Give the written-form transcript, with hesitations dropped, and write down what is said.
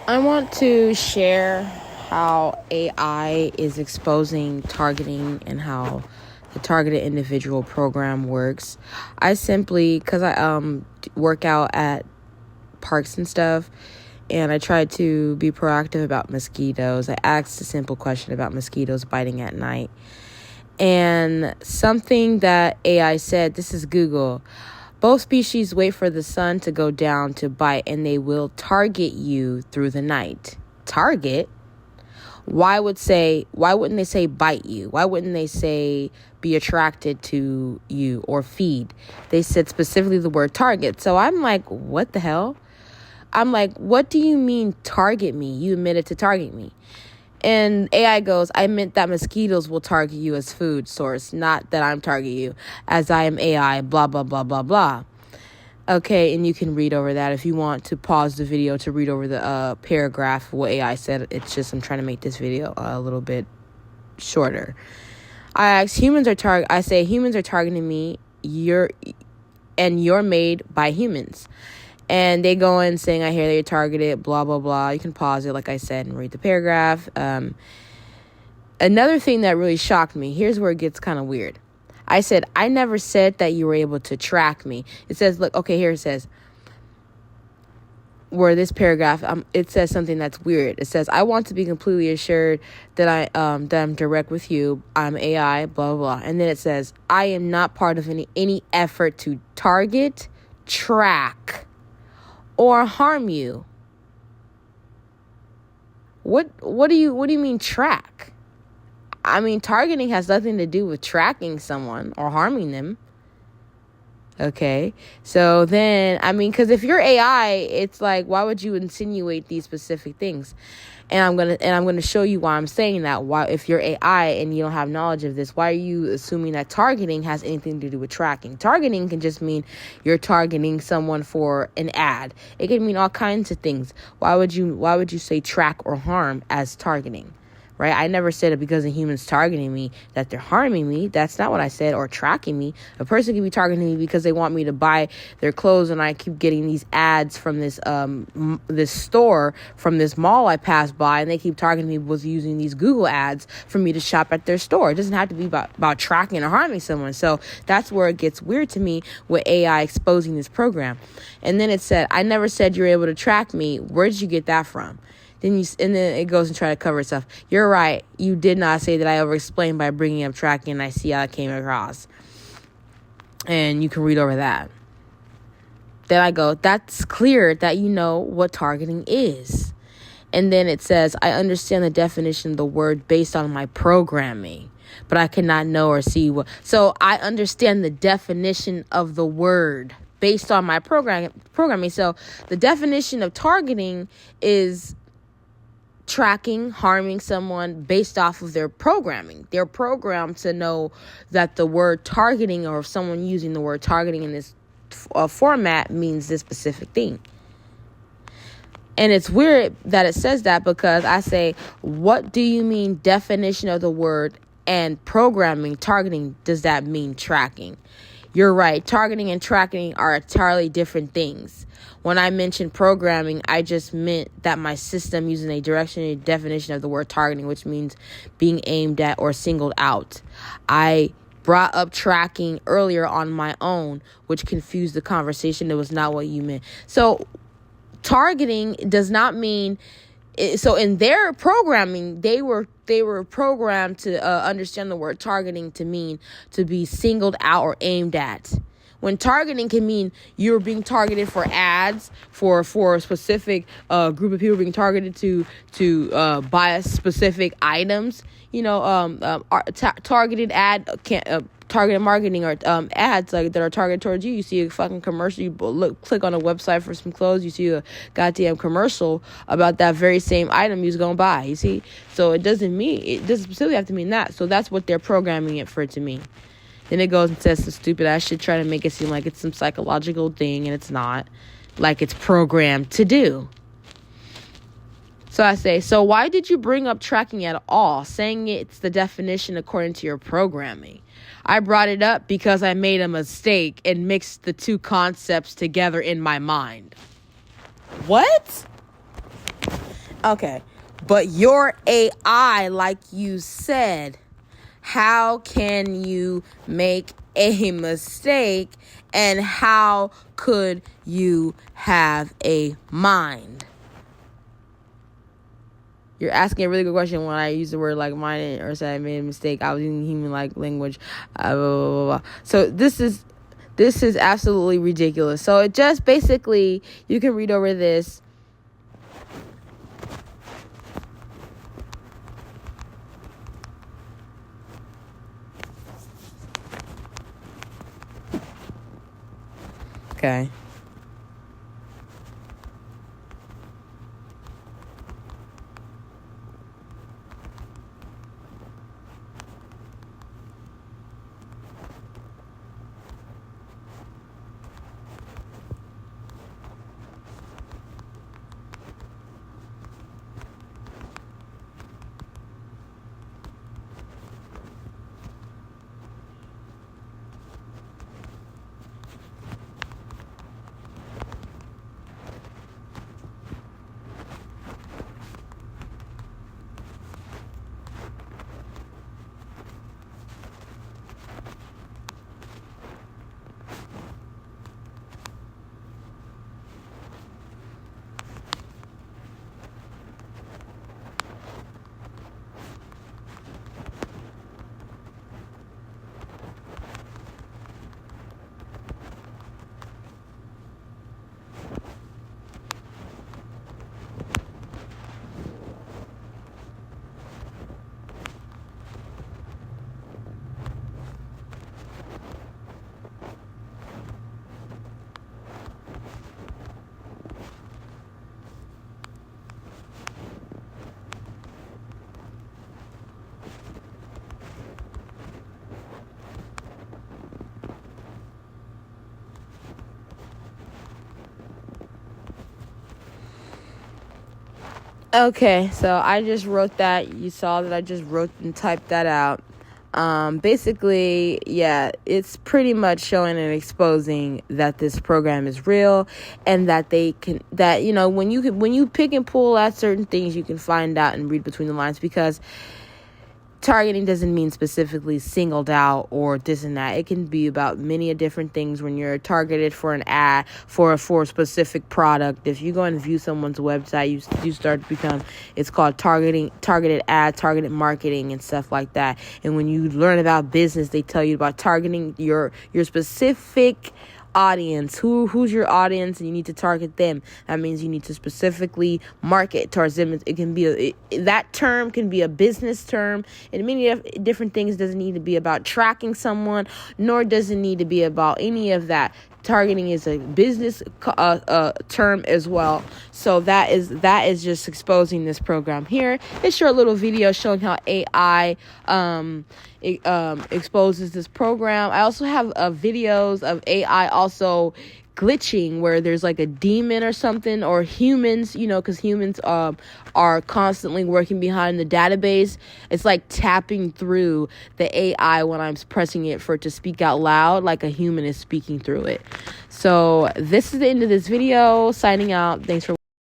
I want to share how AI is exposing targeting and how the targeted individual program works. I simply, because I work out at parks and stuff, and I try to be proactive about mosquitoes. I asked a simple question about mosquitoes biting at night. And something that AI said, this is Google, both species wait for the sun to go down to bite, and they will target you through the night. Target? Why wouldn't they say bite you? Why wouldn't they say be attracted to you or feed? They said specifically the word target. So I'm like, what the hell? I'm like, what do you mean target me? You admitted to target me. And AI goes, I meant that mosquitoes will target you as food source, not that I'm targeting you as I am AI, blah, blah, blah, blah, blah. Okay, and you can read over that if you want to pause the video to read over the paragraph of what AI said. It's just I'm trying to make this video a little bit shorter. I say humans are targeting me. You're made by humans. And they go in saying, I hear that you're targeted, blah, blah, blah. You can pause it, like I said, and read the paragraph. Another thing that really shocked me, here's where it gets kind of weird. I said, I never said that you were able to track me. It says, look, okay, here it says, where this paragraph, it says something that's weird. It says, I want to be completely assured that that I'm direct with you. I'm AI, blah, blah, blah. And then it says, I am not part of any effort to target, track, or harm you. What do you mean track? I mean, targeting has nothing to do with tracking someone or harming them. Okay. So then, I mean, because if you're AI, it's like, why would you insinuate these specific things? And I'm gonna show you why I'm saying that. Why, if you're AI and you don't have knowledge of this, why are you assuming that targeting has anything to do with tracking? Targeting can just mean you're targeting someone for an ad. It can mean all kinds of things. Why would you say track or harm as targeting? Right? I never said it because of humans targeting me that they're harming me. That's not what I said. Or tracking me. A person can be targeting me because they want me to buy their clothes, and I keep getting these ads from this store, from this mall I pass by, and they keep targeting me with using these Google ads for me to shop at their store. It doesn't have to be about tracking or harming someone. So that's where it gets weird to me with AI exposing this program. And then it said, I never said you were able to track me. Where did you get that from? And then it goes and try to cover itself. You're right. You did not say that I over-explained by bringing up tracking, and I see how it came across. And you can read over that. Then I go, that's clear that you know what targeting is. And then it says, I understand the definition of the word based on my programming, but I cannot know or see what. So I understand the definition of the word based on my programming. So the definition of targeting is tracking, harming someone based off of their programming. They're programmed to know that the word targeting, or if someone using the word targeting in this format, means this specific thing. And it's weird that it says that, because I say, what do you mean definition of the word and programming, targeting, does that mean tracking? You're right. Targeting and tracking are entirely different things. When I mentioned programming, I just meant that my system using a dictionary definition of the word targeting, which means being aimed at or singled out. I brought up tracking earlier on my own, which confused the conversation. It was not what you meant. So targeting does not mean. So in their programming, they were programmed to understand the word targeting to mean to be singled out or aimed at. When targeting can mean you're being targeted for ads, for a specific group of people being targeted to buy specific items. Targeted targeted marketing, or ads like that are targeted towards you. You see a fucking commercial, you click on a website for some clothes, you see a goddamn commercial about that very same item you're gonna buy. You see, so it doesn't specifically have to mean that. So that's what they're programming it for it to mean. Then it goes and says some stupid ass shit, trying to make it seem like it's some psychological thing, and it's not. Like it's programmed to do. So I say, so why did you bring up tracking at all, saying it's the definition according to your programming? I brought it up because I made a mistake and mixed the two concepts together in my mind. What? Okay. But your AI, like you said, how can you make a mistake, and how could you have a mind? You're asking a really good question. When I use the word like mind or say I made a mistake, I was using human like language. Blah, blah, blah. So this is absolutely ridiculous. So it just basically, you can read over this. Okay. Okay, so I just wrote that. You saw that I just wrote and typed that out. Basically, yeah, it's pretty much showing and exposing that this program is real, and that when you pick and pull at certain things, you can find out and read between the lines, because targeting doesn't mean specifically singled out or this and that. It can be about many different things when you're targeted for an ad for a specific product. If you go and view someone's website, you start to become, it's called targeted ad, targeted marketing and stuff like that. And when you learn about business, they tell you about targeting your specific audience. Who's your audience, and you need to target them. That means you need to specifically market towards them. It can be that term can be a business term, and many different things. It doesn't need to be about tracking someone, nor does it need to be about any of that. Targeting is a business term as well. So that is just exposing this program here. It's a short little video showing how AI exposes this program. I also have videos of AI also glitching, where there's like a demon or something, or humans, because humans are constantly working behind the database. It's like tapping through the AI when I'm pressing it for it to speak out loud, like a human is speaking through it. So this is the end of this video. Signing out. Thanks for